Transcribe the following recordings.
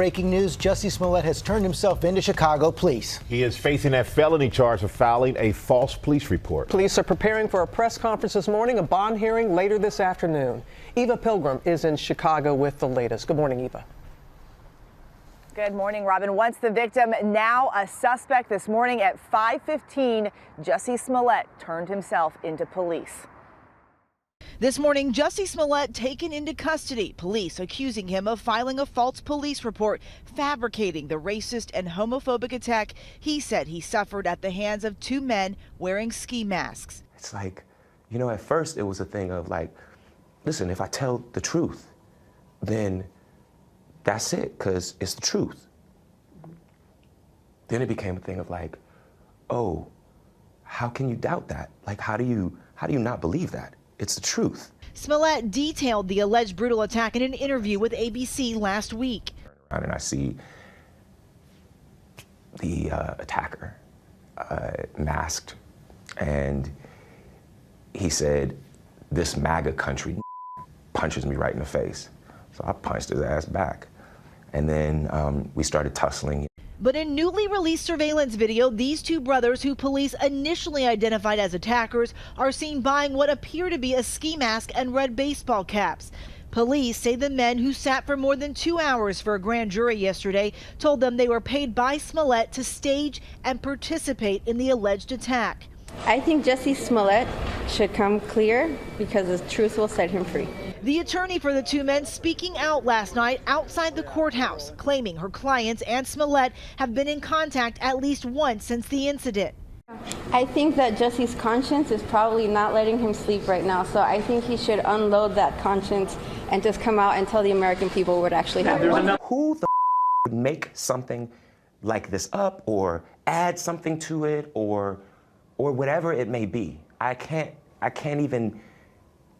breaking news. Jussie Smollett has turned himself into Chicago police. He is facing a felony charge of filing a false police report. Police are preparing for a press conference this morning, a bond hearing later this afternoon. Eva Pilgrim is in Chicago with the latest. Good morning, Eva. Good morning, Robin. Once the victim, now a suspect. This morning at 5:15, Jussie Smollett turned himself into police. This morning, Jussie Smollett taken into custody. Police accusing him of filing a false police report, fabricating the racist and homophobic attack he said he suffered at the hands of two men wearing ski masks. It's like, you know, at first it was a thing of like, listen, if I tell the truth, then that's it, because it's the truth. Then it became a thing of like, oh, how can you doubt that? Like, how do you not believe that? It's the truth. Smollett detailed the alleged brutal attack in an interview with ABC last week. And I see the attacker masked, and he said, "This MAGA country," punches me right in the face. So I punched his ass back. And then we started tussling. But in newly released surveillance video, these two brothers, who police initially identified as attackers, are seen buying what appear to be a ski mask and red baseball caps. Police say the men, who sat for more than 2 hours for a grand jury yesterday, told them they were paid by Smollett to stage and participate in the alleged attack. I think Jussie Smollett should come clear because the truth will set him free. The attorney for the two men speaking out last night outside the courthouse, claiming her clients and Smollett have been in contact at least once since the incident. I think that Jussie's conscience is probably not letting him sleep right now, so I think he should unload that conscience and just come out and tell the American people what actually happened. Who the would make something like this up or add something to it or whatever it may be? I can't even,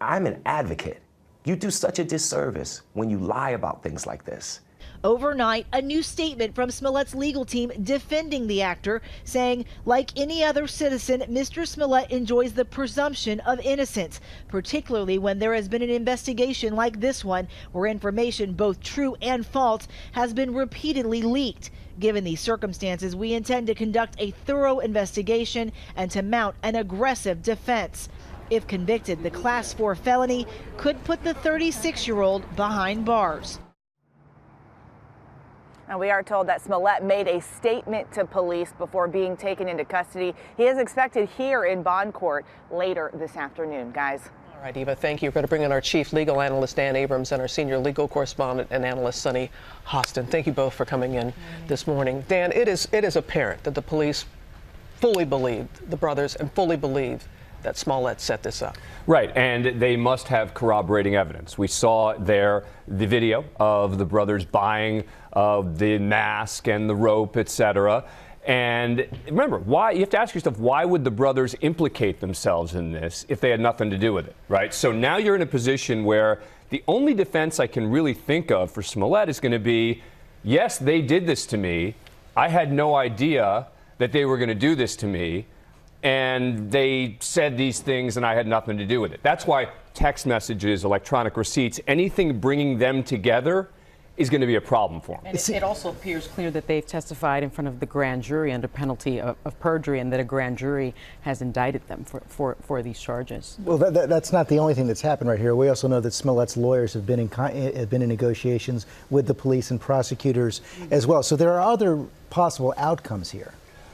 I'm an advocate. You do such a disservice when you lie about things like this. Overnight, a new statement from Smollett's legal team defending the actor, saying, like any other citizen, Mr. Smollett enjoys the presumption of innocence, particularly when there has been an investigation like this one, where information, both true and false, has been repeatedly leaked. Given these circumstances, we intend to conduct a thorough investigation and to mount an aggressive defense. If convicted, the Class 4 felony could put the 36-year-old behind bars. And we are told that Smollett made a statement to police before being taken into custody. He is expected here in bond court later this afternoon, guys. All right, Eva, thank you. We're going to bring in our chief legal analyst, Dan Abrams, and our senior legal correspondent and analyst, Sunny Hostin. Thank you both for coming in this morning. Dan, it is apparent that the police fully believed the brothers and fully believe that Smollett set this up. Right, and they must have corroborating evidence. We saw there the video of the brothers buying the mask and the rope, etc. And remember, why you have to ask yourself, why would the brothers implicate themselves in this if they had nothing to do with it, right? So now you're in a position where the only defense I can really think of for Smollett is going to be, yes, they did this to me. I had no idea that they were going to do this to me. And they said these things and I had nothing to do with it. That's why text messages, electronic receipts, anything bringing them together is going to be a problem for them. And it also appears clear that they've testified in front of the grand jury under penalty of perjury, and that a grand jury has indicted them for these charges. Well, that's not the only thing that's happened right here. We also know that Smollett's lawyers have been in negotiations with the police and prosecutors as well. So there are other possible outcomes here.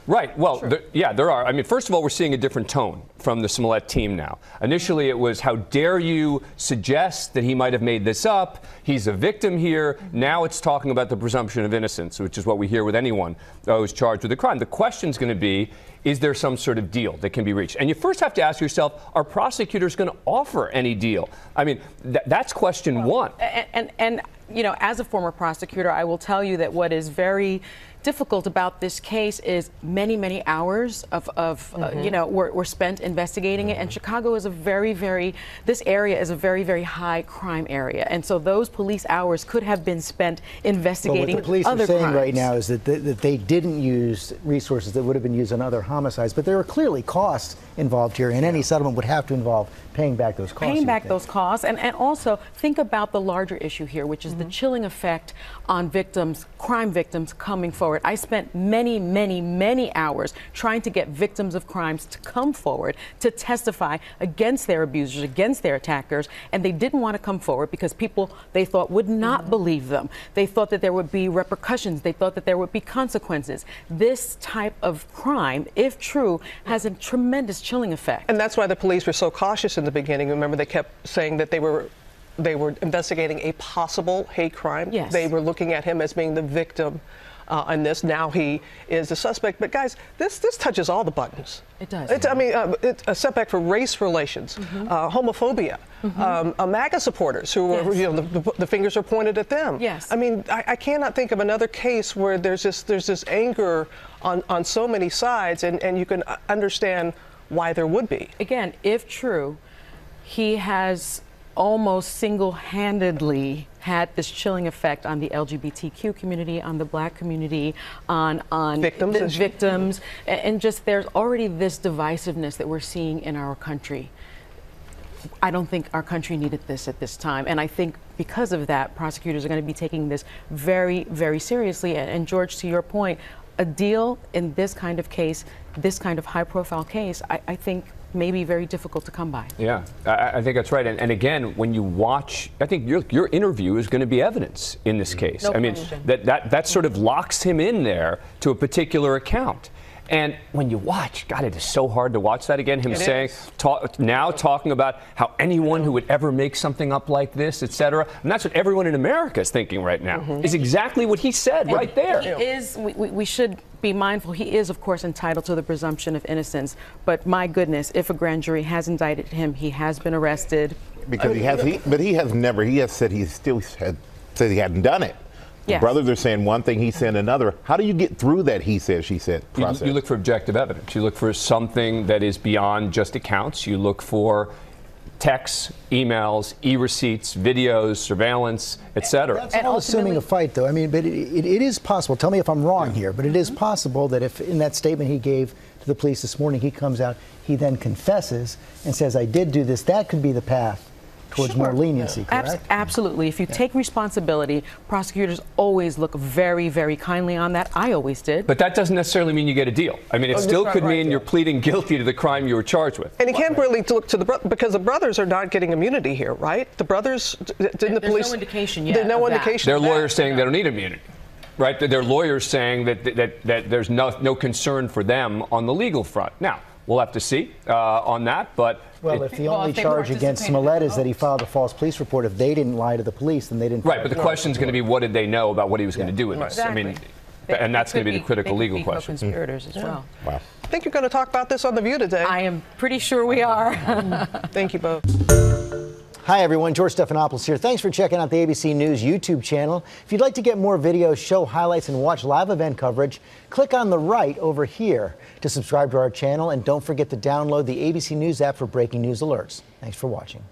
Right. Well, yeah, there are. I mean, first of all, we're seeing a different tone from the Smollett team now. Initially, it was, how dare you suggest that he might have made this up? He's a victim here. Now it's talking about the presumption of innocence, which is what we hear with anyone who's charged with a crime. The question's going to be, is there some sort of deal that can be reached? And you first have to ask yourself, are prosecutors going to offer any deal? I mean, that's question one. And you know, as a former prosecutor, I will tell you that what is very difficult about this case is many hours of you know, were spent investigating it. And Chicago is this area is a very high crime area. And so those police hours could have been spent investigating what the police other are saying crimes. right now is that they didn't use resources that would have been used on other homicides, but there are clearly costs involved here, and any settlement would have to involve paying back those costs. Paying back those costs, and also think about the larger issue here, which is the chilling effect on victims' crime victims coming forward. I spent many, many, many hours trying to get victims of crimes to come forward to testify against their abusers, against their attackers, and they didn't want to come forward because people they thought would not believe them. They thought that there would be repercussions. They thought that there would be consequences. This type of crime, if true, has a tremendous chilling effect. And that's why the police were so cautious in the beginning. Remember, they kept saying that they were investigating a possible hate crime. Yes. They were looking at him as being the victim in this. Now he is the suspect. But guys, this touches all the buttons. It does. It's a setback for race relations, homophobia, MAGA supporters who are, the fingers are pointed at them. Yes. I mean, I cannot think of another case where there's this anger on so many sides, and you can understand why there would be. Again, if true, he has almost single-handedly had this chilling effect on the LGBTQ community, on the Black community, on victims, the victims, and just there's already this divisiveness that we're seeing in our country. I don't think our country needed this at this time, and I think because of that, prosecutors are going to be taking this very, very seriously. And George, to your point, a deal in this kind of case, this kind of high-profile case, I think may be very difficult to come by. Yeah, I think that's right. And again, when you watch, I think your interview is going to be evidence in this case. No I mean, question. that sort of locks him in there to a particular account. And when you watch, God, it is so hard to watch that again. Him saying, talking about how anyone who would ever make something up like this, et cetera. And that's what everyone in America is thinking right now, is exactly what he said right there. He is, we should be mindful, he is, of course, entitled to the presumption of innocence. But my goodness, if a grand jury has indicted him, he has been arrested. Because he has said he still said he hadn't done it. Yes. The brothers are saying one thing, he's saying another. How do you get through that he said, she said process? You look for objective evidence. You look for something that is beyond just accounts. You look for texts, emails, e-receipts, videos, surveillance, etc. That's all assuming a fight, though. I mean, but it is possible. Tell me if I'm wrong here, but it is possible that if in that statement he gave to the police this morning, he comes out, he then confesses and says, I did do this, that could be the path towards more leniency, correct? Absolutely. If you take responsibility, prosecutors always look very, very kindly on that. I always did. But that doesn't necessarily mean you get a deal. I mean, it still could mean you're pleading guilty to the crime you were charged with. And he can't really look to because the brothers are not getting immunity here, right? The brothers, didn't the police? There's no indication yet. There's no indication. Their lawyers saying they don't need immunity, right? Their lawyers saying that there's no concern for them on the legal front. Now, we'll have to see on that, but... Well, if the only charge against Smollett is that he filed a false police report, if they didn't lie to the police, then they didn't... Right, but the question is going to be, what did they know about what he was going to do with this? Exactly. I mean, and that's going to be the critical legal question. Co-conspirators as well. Wow. I think you're going to talk about this on The View today. I am pretty sure we are. Thank you both. Hi, everyone. George Stephanopoulos here. Thanks for checking out the ABC News YouTube channel. If you'd like to get more videos, show highlights, and watch live event coverage, click on the right over here to subscribe to our channel. And don't forget to download the ABC News app for breaking news alerts. Thanks for watching.